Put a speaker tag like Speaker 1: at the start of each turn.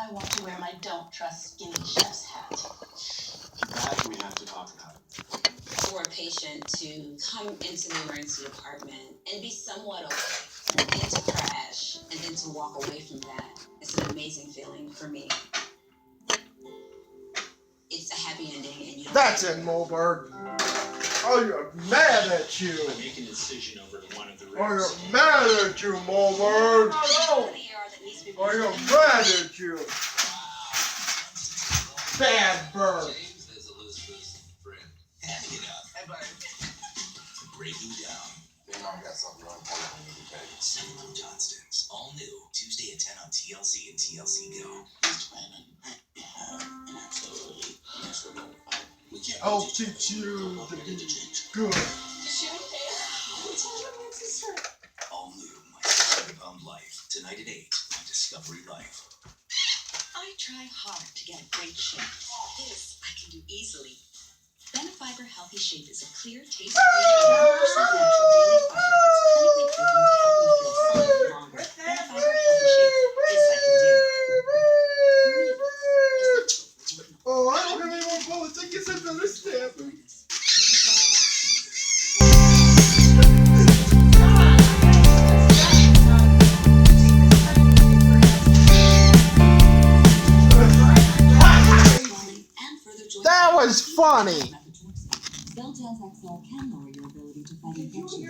Speaker 1: I want to wear my don't trust skinny chef's hat.
Speaker 2: That we have to talk about.
Speaker 3: For a patient to come into the emergency department and be somewhat okay, and then to crash, and then to walk away from that, it's an amazing feeling for me. It's a happy ending, and you don't.
Speaker 4: That's it, Mulberg. Oh, you're mad at you.
Speaker 2: Make an incision over one of the ribs.
Speaker 4: Oh, you're mad at you, Mulberg. Oh, you're mad at you. Bad bird.
Speaker 5: James is Elizabeth's friend. Having it up. Hey, buddy. Breaking down.
Speaker 6: Your mom got something wrong with you, baby.
Speaker 5: Samuel Johnston's all new Tuesday at 10 on TLC and TLC Go.
Speaker 6: He's planning an absolutely miserable fight. We can't
Speaker 4: I'll teach you to be good.
Speaker 5: All new My 7-Pound Life. Tonight at 8 on Discovery Life.
Speaker 7: I try hard to get a great shape. This I can do easily. Benefiber Healthy Shape is a clear, taste-free, 100% natural daily fiber that's clinically proven to help me feel fuller longer. Benefiber Healthy Shape. This I can do.
Speaker 4: Oh, I don't have any more bullets. I guess I've understand. That was funny.
Speaker 7: Bell Jazz XL can lower your ability to fight infections.